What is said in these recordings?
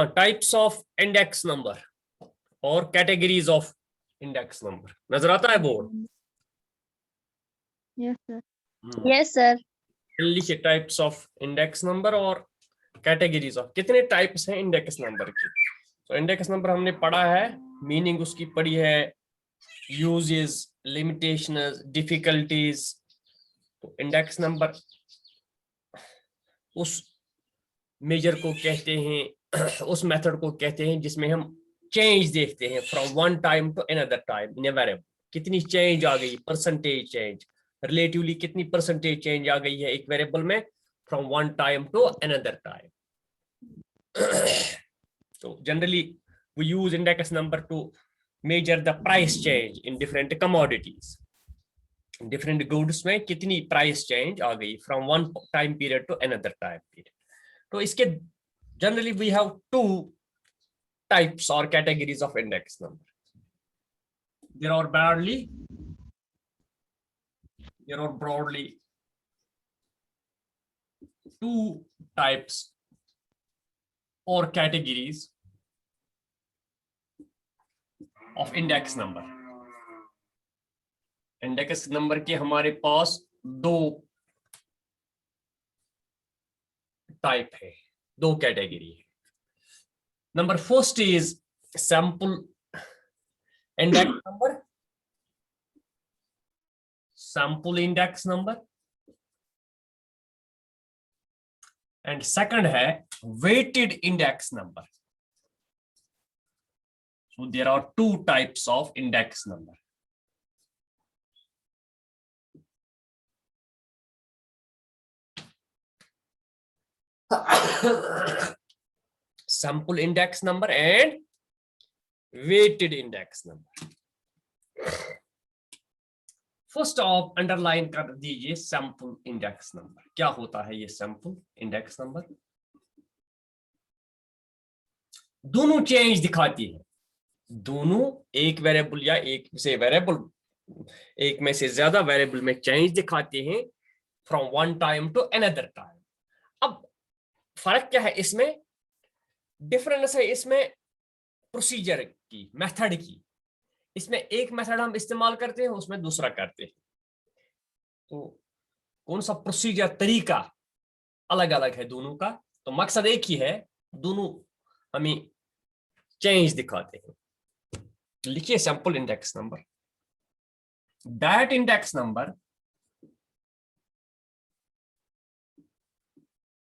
Types of index number और categories of index number नजर आता है board? Yes sir. Yes sir. लिखिए टाइप्स ऑफ इंडेक्स नंबर और कैटेगरीज ऑफ। कितने टाइप्स हैं इंडेक्स नंबर की? तो इंडेक्स नंबर हमने पढ़ा है, मीनिंग उसकी पढ़ी है, यूजेस, लिमिटेशंस, डिफिकल्टीज। तो इंडेक्स नंबर उस मेजर को कहते हैं, उस मेथड को कहते हैं जिसमें हम चेंज देखते हैं from one time to another time in a variable. कितनी चेंज आ गई, परसेंटेज चेंज, रिलेटिवली कितनी परसेंटेज चेंज आ गई है एक वेरिएबल में from one time to another time. So generally we use index number to measure the price change in different commodities. Different goods में कितनी price change आ गई from one time period to another time period. तो इसके generally we have two types or categories of index number. There are broadly two types or categories of index number. Index number के हमारे पास दो type है, दो category है. Number first is sample index number, sample index number, and second है weighted index number. So there are two types of index number. Sample index number and weighted index number. First of underline कर दीजिए sample index number. क्या होता है ये sample index number? दोनों change दिखाती है, दोनों एक वेरिएबल या एक से वेरिएबल, एक में से ज्यादा वेरिएबल में चेंज दिखाते हैं from one time to another time. अब फर्क क्या है इसमें? डिफरेंस है इसमें प्रोसीजर की, मेथड की. इसमें एक मेथड हम इस्तेमाल करते हैं, उसमें दूसरा करते हैं. तो कौन सा प्रोसीजर, तरीका अलग अलग है दोनों का, तो मकसद एक ही है, दोनों हमें चेंज दिखाते हैं. लिखिए sample index number. That index number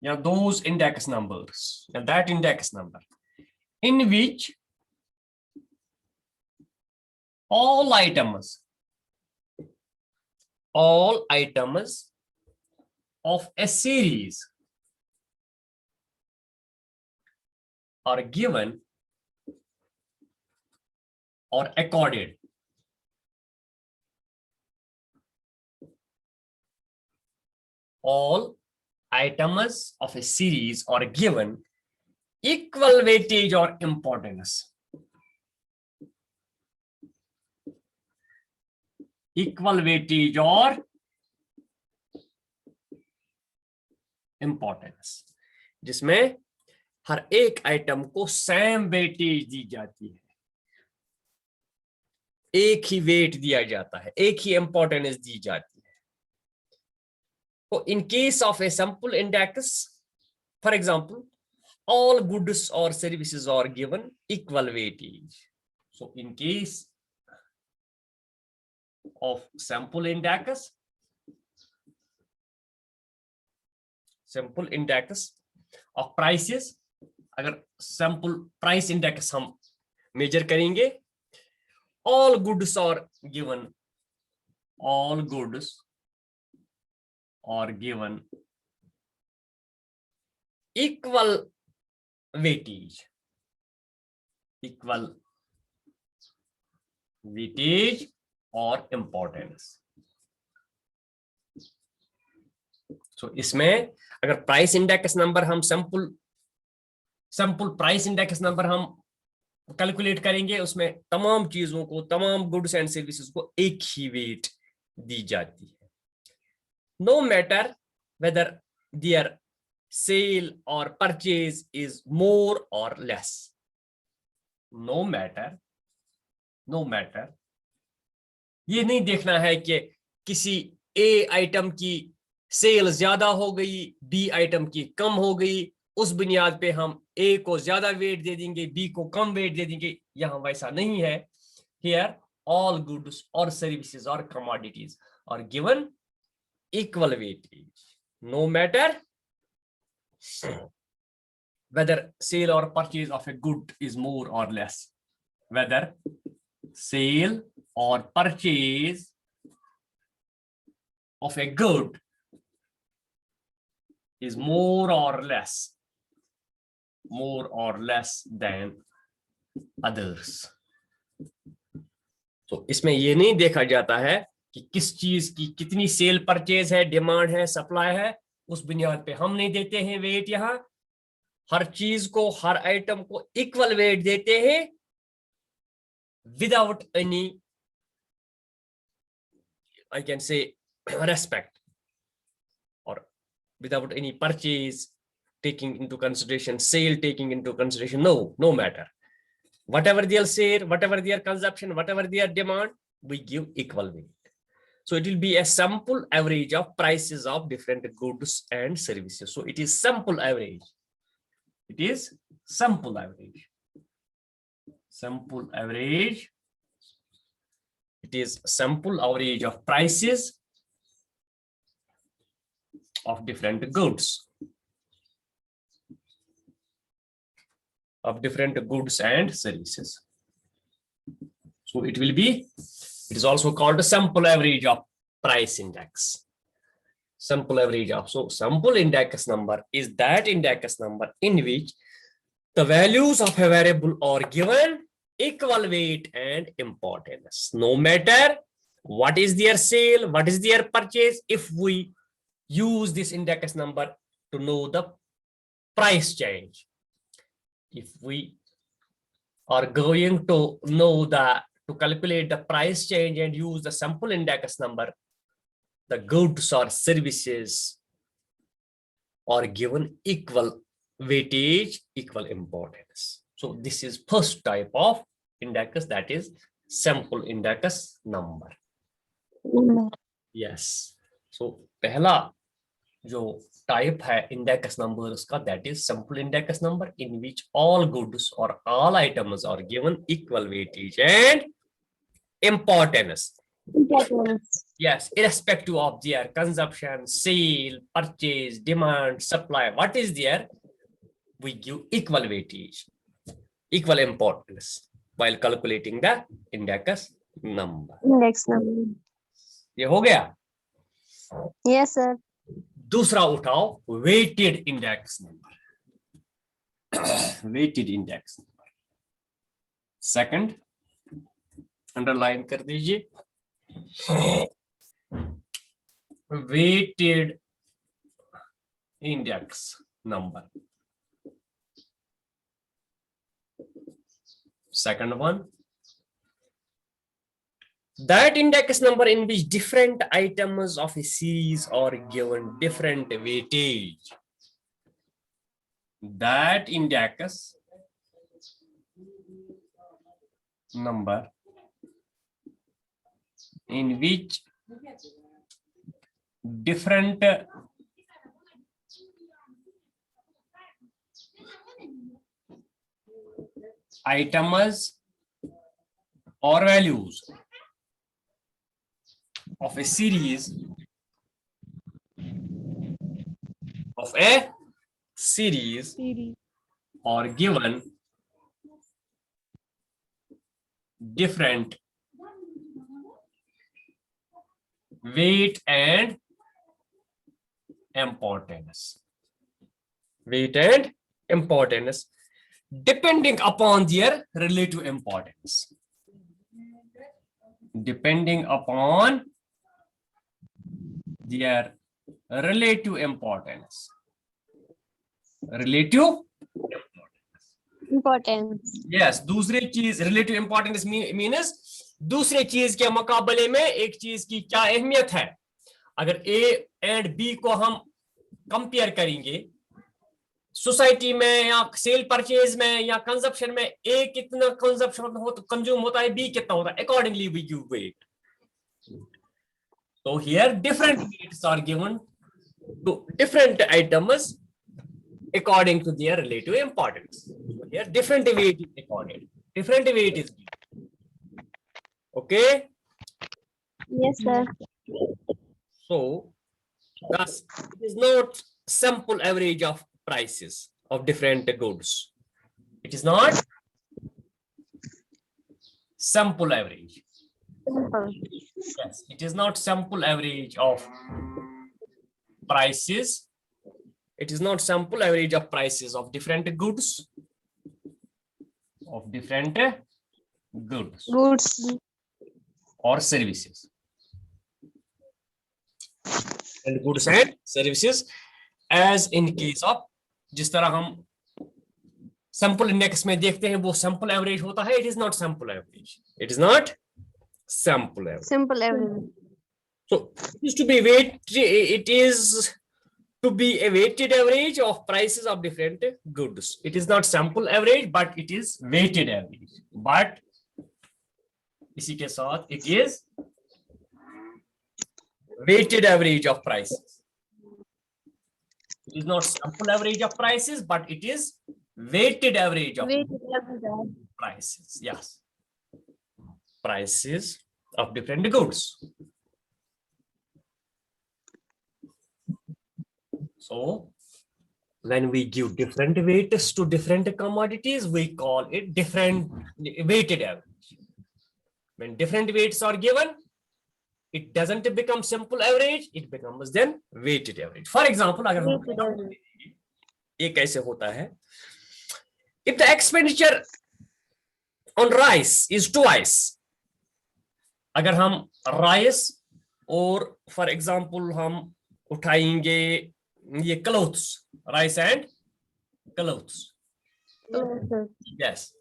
या those index numbers, that index number in which all items of a series are given or accorded all items of a series are given equal weightage or importance. Equal weightage or importance, जिसमें हर एक item को same weightage दी जाती है, एक ही wait दिया जाता है, एक ही इंपॉर्टेंस दी जाती है. So in case of a sample index, for example, all goods or services are given equal weightage. So in case of sample index of prices, अगर sample price index हम मेजर करेंगे, all goods are given equal weightage और importance. So इसमें अगर price index number हम sample price index number हम calculate करेंगे, उसमें तमाम चीजों को, तमाम गुड्स एंड सर्विसेज को एक ही वेट दी जाती है, no matter whether there sale or purchase is more or less. No matter, ये नहीं देखना है कि किसी ए आइटम की सेल ज्यादा हो गई, बी आइटम की कम हो गई, उस बुनियाद पे हम ए को ज्यादा वेट दे देंगे, बी को कम वेट दे देंगे। यहां वैसा नहीं है। Here all goods or services or commodities are given equal weightage, no matter whether sale or purchase of a good is more or less. Whether sale or purchase of a good is more or less than others. तो इसमें ये नहीं देखा जाता है कि किस चीज की कितनी सेल परचेज है, डिमांड है, सप्लाई है, उस बुनियाद पे हम नहीं देते हैं वेट। यहां हर चीज को, हर आइटम को इक्वल वेट देते हैं without any, I can say, respect, और without any purchase taking into consideration, sale taking into consideration. No matter. Whatever their sale, whatever their consumption, whatever their demand, we give equal weight. So it will be a sample average of prices of different goods and services. So it is sample average. It is sample average. Sample average. It is sample average of prices of different goods. Of different goods and services. So it is also called a sample average of price index. Sample average of, so sample index number is that index number in which the values of a variable are given equal weight and importance, no matter what is their sale, what is their purchase. If we use this index number to know the price change, if we are going to know to calculate the price change and use the sample index number, the goods or services are given equal weightage, equal importance. So this is first type of index, that is sample index number. Yes. So पहला जो type है index numbers का, that is sample index number in which all goods or all items are given equal weightage and importance. Yes, irrespective of their consumption, sale, purchase, demand, supply, what is there, we give equal weightage, equal importance while calculating the index number. ये हो गया? Yes, sir. दूसरा उठाओ, weighted index number. Weighted index number. Second, underline कर दीजिए. Weighted index number. Second one, that index number in which different items of a series are given different weightage. That index number in which different items or values of a series are given different weight and importance. Weight and importance depending upon their relative importance. Depending upon their relative importance. Relative Importance. Yes, दूसरी चीज relative importance means दूसरे चीज के मुकाबले में एक चीज की क्या अहमियत है. अगर A and B को हम कंपेयर करेंगे सोसाइटी में या सेल परचेज में या कंजप्शन में ए कितना कंजप्शन कंज्यूम होता है, बी कितना होता है, accordingly we give weight. So here different weights are given to different items according to their relative importance. So here different weight is accorded. Different weight is given. Okay. Yes, sir. So thus it is not sample average of prices of different goods. It is not sample average. Simple. Yes, it is not sample average of prices. It is not sample average of prices of different goods. Of different goods Goods. or services. And goods and services, as in case of जिस तरह हम sample index में देखते हैं वो sample average होता है. It is not sample average. It is not sample average. Simple everything. So it is to be it is to be a weighted average of prices of different goods. It is not sample average, but it is weighted average. But इसी के साथ it is weighted average of prices. It is not sample average of prices, but it is weighted average of prices. Yes, prices of different goods. So when we give different weights to different commodities, we call it different weighted average. When different weights are given, it doesn't become simple average, it becomes then weighted average. For example, अगर हम ये कैसे होता है, if the expenditure on rice is twice, अगर हम rice और for example हम उठाएंगे ये clothes, rice and clothes. Yes,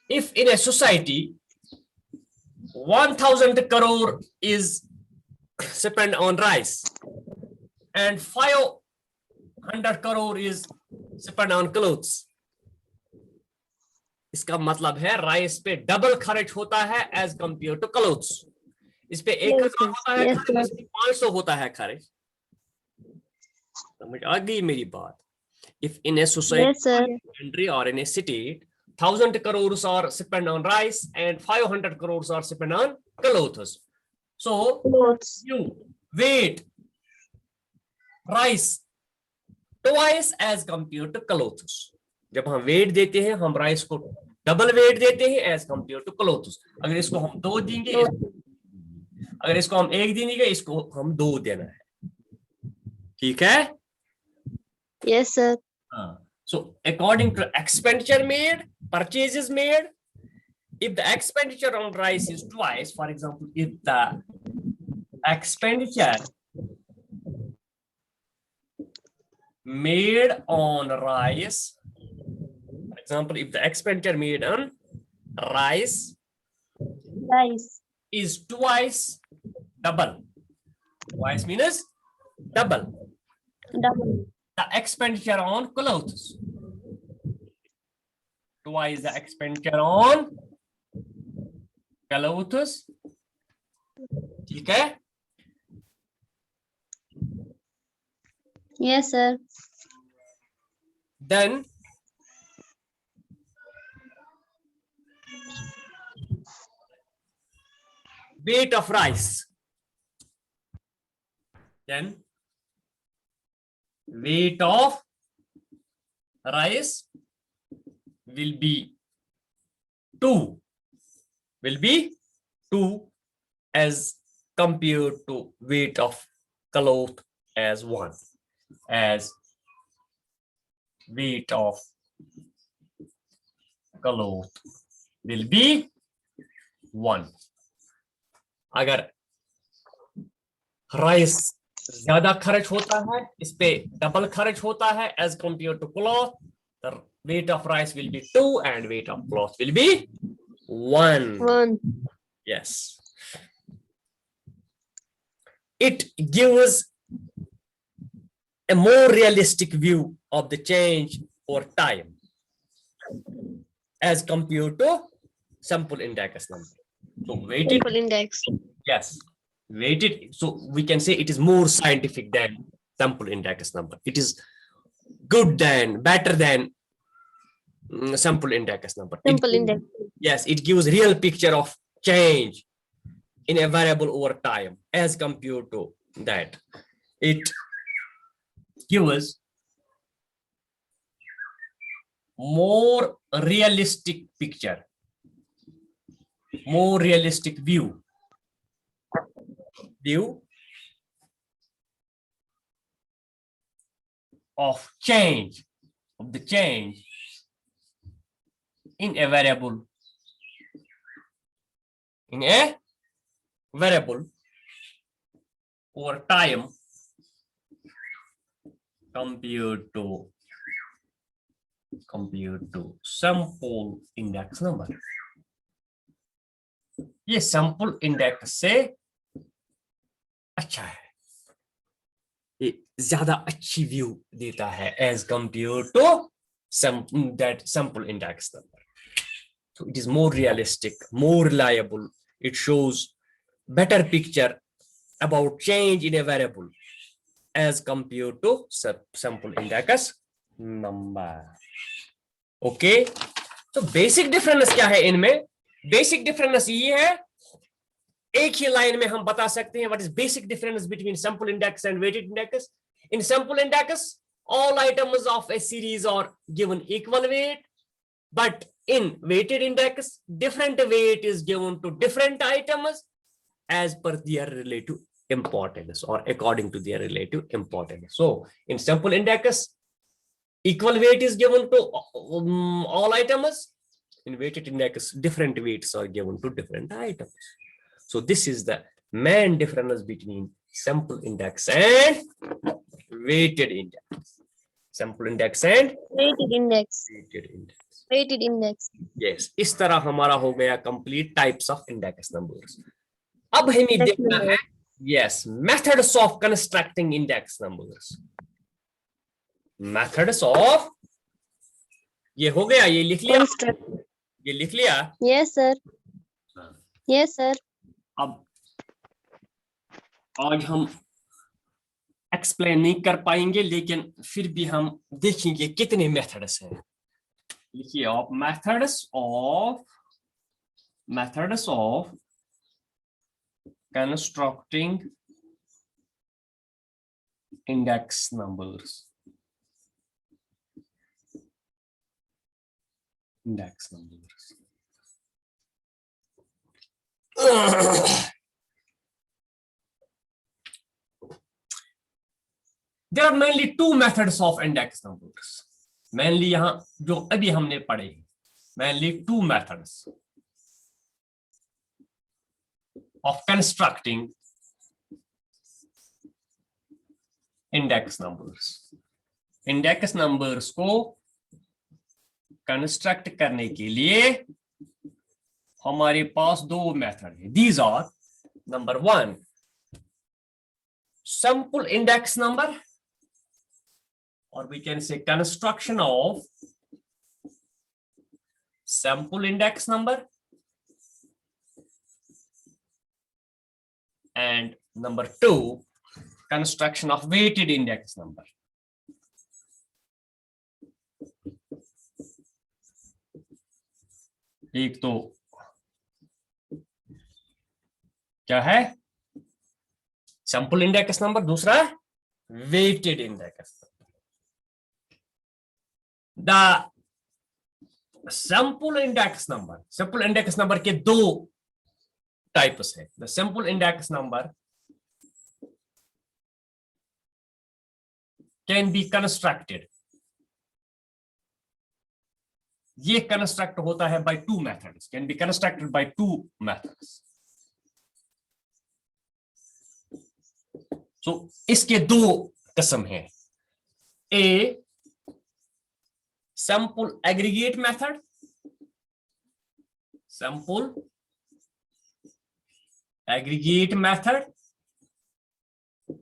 if in a society 1,000 crore is spent on rice and 500 crore is spent on clothes, इसका मतलब है राइस पे डबल खर्च होता है एज कंपेयर टू क्लोथ्स. इस पे 1000 होता है खर्च, इस पे 500 होता है खर्च. समझ आ गई मेरी बात? If in a society, country or in a city, 1,000 crores are spent on rice and 500 crores are spent on clothes. So you weight rice twice as compared to clothes. जब हम वेट देते हैं हम राइस को double wait देते हैं as compare to clothes. अगर इसको हम 2 देंगे, अगर इसको हम 1 देंगे, इसको हम 2 देना है. ठीक है? Yes, sir. So according to expenditure made, purchases made, if the expenditure on rice is twice, for example, if the expenditure made on rice, for example, if the expenditure made on rice is twice double, twice means double. The expenditure on clothes, twice the expenditure on clothes. ठीक है? Yes, sir. Then weight of rice. Then weight of rice will be 2. Will be 2 as compared to weight of cloth as 1. As weight of cloth will be 1. अगर rice ज्यादा खर्च होता है, इस पे double खर्च होता है as compare to cloth, the weight of rice will be 2 and weight of cloth will be 1. Yes. It gives a more realistic view of the change over time as compared to sample index number. So weighted, Simple index. yes, weighted. So we can say it is more scientific than sample index number. It is good than, better than sample index number. Simple index. Yes, it gives real picture of change in a variable over time as compared to that. It gives more realistic picture, more realistic view of change, of the change in a variable, over time compared to sample index number. ये sample index से अच्छा है, ये ज्यादा अच्छी view देता है as compared to that sample index number. So it is more realistic, more reliable. It shows better picture about change in a variable as compared to sample index number. Okay, so basic difference क्या है इनमें? Basic difference ये है, एक ही line में हम बता सकते हैं what is basic difference between sample index and weighted index. In sample index, all items of a series are given equal weight, but in weighted index, different weight is given to different items as per their relative importance or according to their relative importance. So in sample index, equal weight is given to all items. In weighted index, different weights are given to different items. So this is the main difference between sample index and weighted index. Sample index and Weighted index. weighted index. Weighted index. Yes, इस तरह हमारा हो गया complete types of index numbers. अब हमें देखना है, yes, methods of constructing index numbers. Methods of, ये हो गया, ये लिख लिया, ये लिख लिया. Yes sir. Yes sir. अब आज हम एक्सप्लेन नहीं कर पाएंगे, लेकिन फिर भी हम देखेंगे कितने मेथड्स हैं. लिखिए आप, methods of constructing index numbers. Index numbers. There are mainly two methods of index numbers. Mainly यहाँ जो अभी हमने पढ़े, mainly two methods of constructing index numbers. Index numbers को construct करने के लिए हमारे पास दो मेथड है. These are, number one, sample index number, or we can say construction of sample index number, and number two, construction of weighted index number. एक तो क्या है, sample index number, दूसरा weighted index number. The sample index number के दो types है. The sample index number can be constructed. ये construct होता है by two methods. Can be constructed by two methods. So इसके दो किस्म हैं. A sample aggregate method,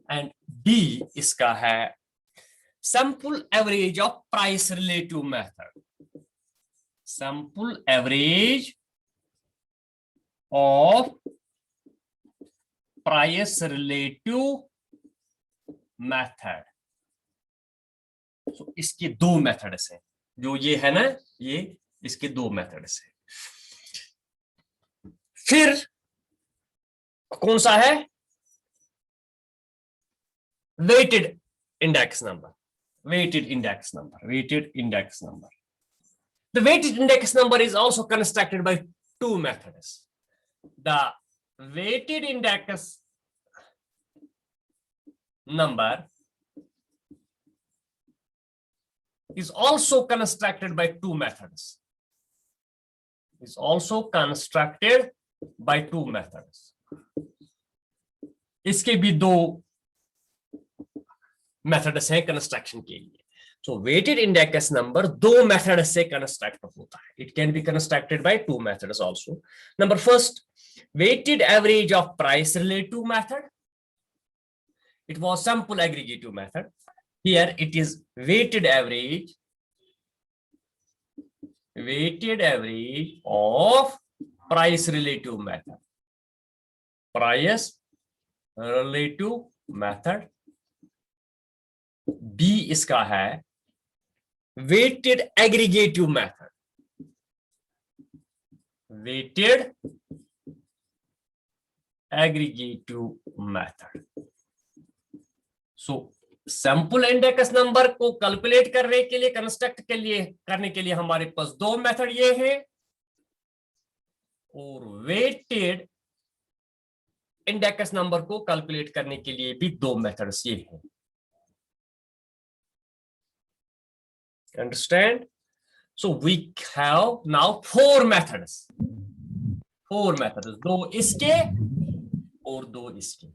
and B इसका है sample average of price relative method. Sample average of price relative method. So इसके दो मेथड्स हैं, जो ये है ना, ये इसके दो मेथड्स हैं। फिर कौन सा है? Weighted index number. weighted index number. Weighted index number. The weighted index number is also constructed by two methods. The weighted index number is also constructed by two methods. Is also constructed by two methods. इसके भी दो methods हैं construction के लिए. So weighted index number दो method से construct होता है. It can be constructed by two methods also. Number first, weighted average of price relative method. It was sample aggregative method. Here it is weighted average of price relative method. Price relative method. B इसका है weighted aggregative method. Weighted aggregative method. So sample index number को calculate करने के लिए, construct करने के लिए हमारे पास दो मेथड ये है, और वेटेड इंडेक्स नंबर को कैलकुलेट करने के लिए भी दो मेथड्स ये हैं. Understand? So we have now four methods. दो इसके और दो इसके.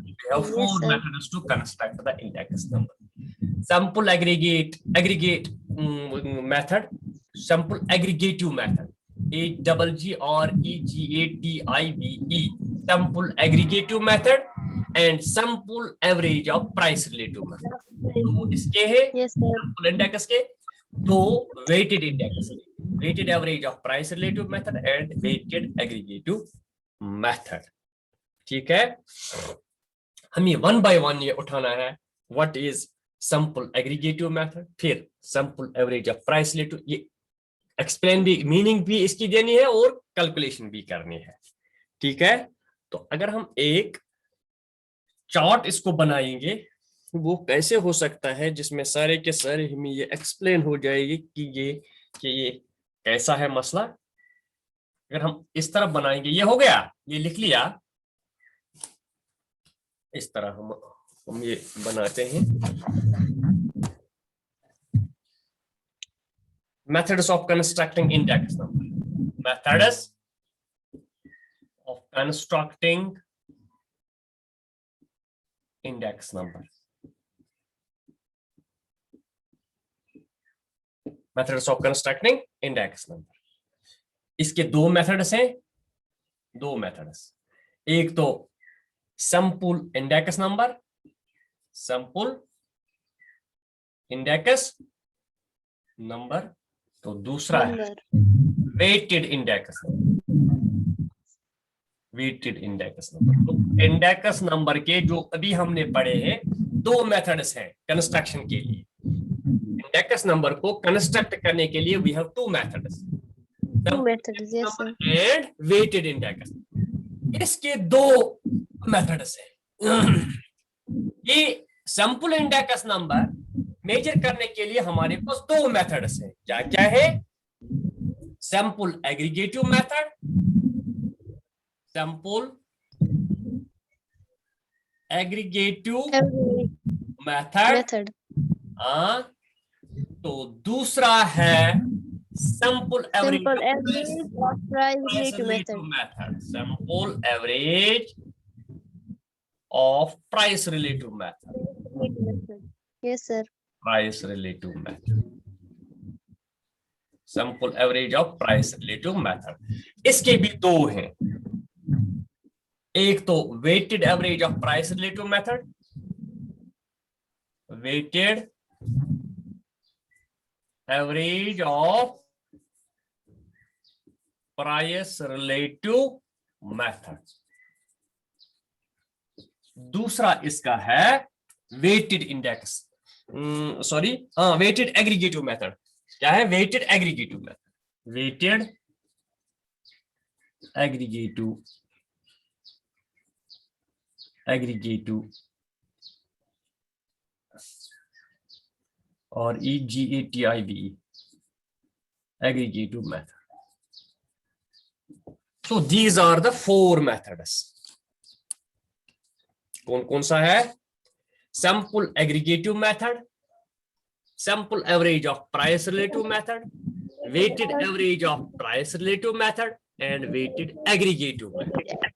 We have four methods to construct the index number. Sample aggregate method, sample aggregative method, AGGREGATIVE, sample aggregative method, and sample average of price relative method. दो इसके है sample index के, दो weighted index, weighted average of price relative method and weighted aggregative method. ठीक है, हमें one by one ये उठाना है. What is sample aggregative method, फिर sample average of price relative, ये एक्सप्लेन भी, मीनिंग भी इसकी देनी है और कैलकुलेशन भी करनी है. ठीक है, तो अगर हम एक चार्ट इसको बनाएंगे, वो कैसे हो सकता है जिसमें सारे के सारे हमें ये एक्सप्लेन हो जाएगी कि ये कैसा है मसला. अगर हम इस तरह बनाएंगे, ये हो गया, ये लिख लिया, इस तरह हम ये बनाते हैं. Methods of constructing index number. Methods of constructing index number. Methods of constructing index number. इसके दो मेथड्स हैं, दो मेथड्स. एक तो sample index number, sample index number, तो दूसरा है weighted index number. Weighted index number. तो इंडेक्स नंबर के जो अभी हमने पढ़े हैं, दो मेथड्स हैं कंस्ट्रक्शन के लिए. इंडेक्स नंबर को कंस्ट्रक्ट करने के लिए we have two methods, and weighted index. इसके दो मेथड्स है. ये सैंपल इंडेक्स नंबर मेजर करने के लिए हमारे पास दो मेथड्स हैं. क्या क्या है? Sample aggregative method, sample aggregative method. तो दूसरा है sample average method. Sample average of price relative method. Yes sir. Price relative method. Sample average of price relative method. इसके भी दो हैं. एक तो weighted average of price relative method, weighted average of price relative method. दूसरा इसका है weighted index, sorry हाँ, वेटेड एग्रीगेटिव मेथड। क्या है? Weighted aggregative method. Weighted aggregative और EGATIV aggregative method. So these are the 4 methods. कौन कौन सा है? Sample aggregative method, sample average of price relative method, weighted average of price relative method and weighted aggregative method.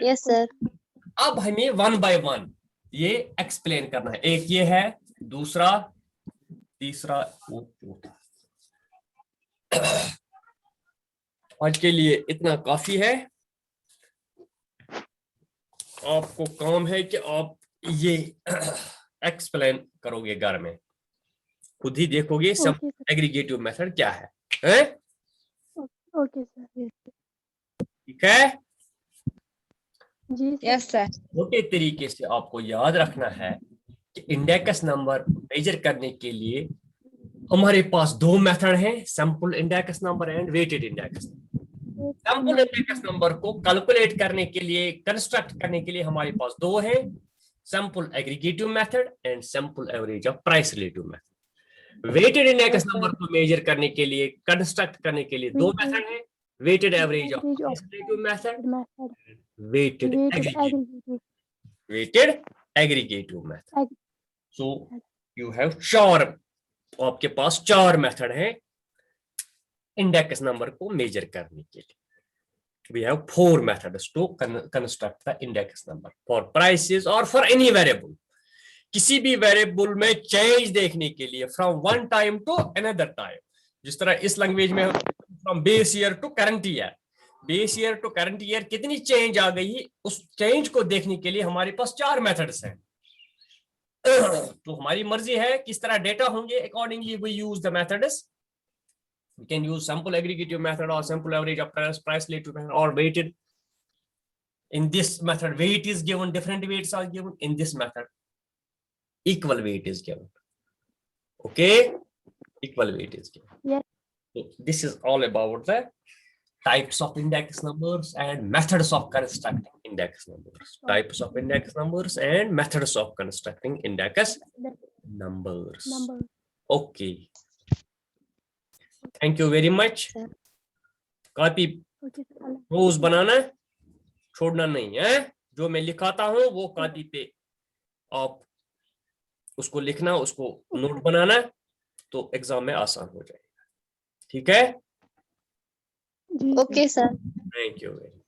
Yes, sir. अब हमें 1 by 1 ये explain करना है। एक ये है, दूसरा, तीसरा और चौथा। आज के लिए इतना काफी है। आपको काम है कि आप ये एक्सप्लेन करोगे घर में, खुद ही देखोगे सब एग्रीगेटिव मेथड क्या है, Okay, sir. ठीक है? जी yes, sir. छोटे तरीके से आपको याद रखना है कि इंडेक्स नंबर मेजर करने के लिए हमारे पास 2 मेथड हैं, sample index number and weighted index. Sample index number को कैलकुलेट करने के लिए, कंस्ट्रक्ट करने के लिए हमारे पास 2 हैं, sample aggregative method and sample average of price relative method. Weighted index number को मेजर करने के लिए, कंस्ट्रक्ट करने के लिए 2 मेथड हैं, weighted average of price relative method, weighted aggregative method. So you have 4, आपके पास 4 मेथड हैं इंडेक्स नंबर को मेजर करने के लिए। We have 4 methods to construct the index number for prices or for any variable. किसी भी वेरिएबल में चेंज देखने के लिए from one time to another time, जिस तरह इस लैंग्वेज में from base year to current year, base year to current year कितनी चेंज आ गई, उस चेंज को देखने के लिए हमारे पास 4 मेथड्स हैं। तो हमारी मर्जी है किस तरह डेटा होंगे, accordingly we use the methods. We can use sample aggregative method or sample average of price relative method or weighted. In this method, weight is given, different weights are given. In this method, equal weight is given. Okay, equal weight is given. Yes. So this is all about the types of index numbers and methods of constructing index numbers. Types of index numbers and methods of constructing index numbers. Okay. Thank you very much. Copy रोज बनाना, छोड़ना नहीं है। जो मैं लिखाता हूं वो copy पे आप उसको लिखना, उसको नोट बनाना, तो एग्जाम में आसान हो जाएगा। ठीक है? Okay sir. Thank you very much.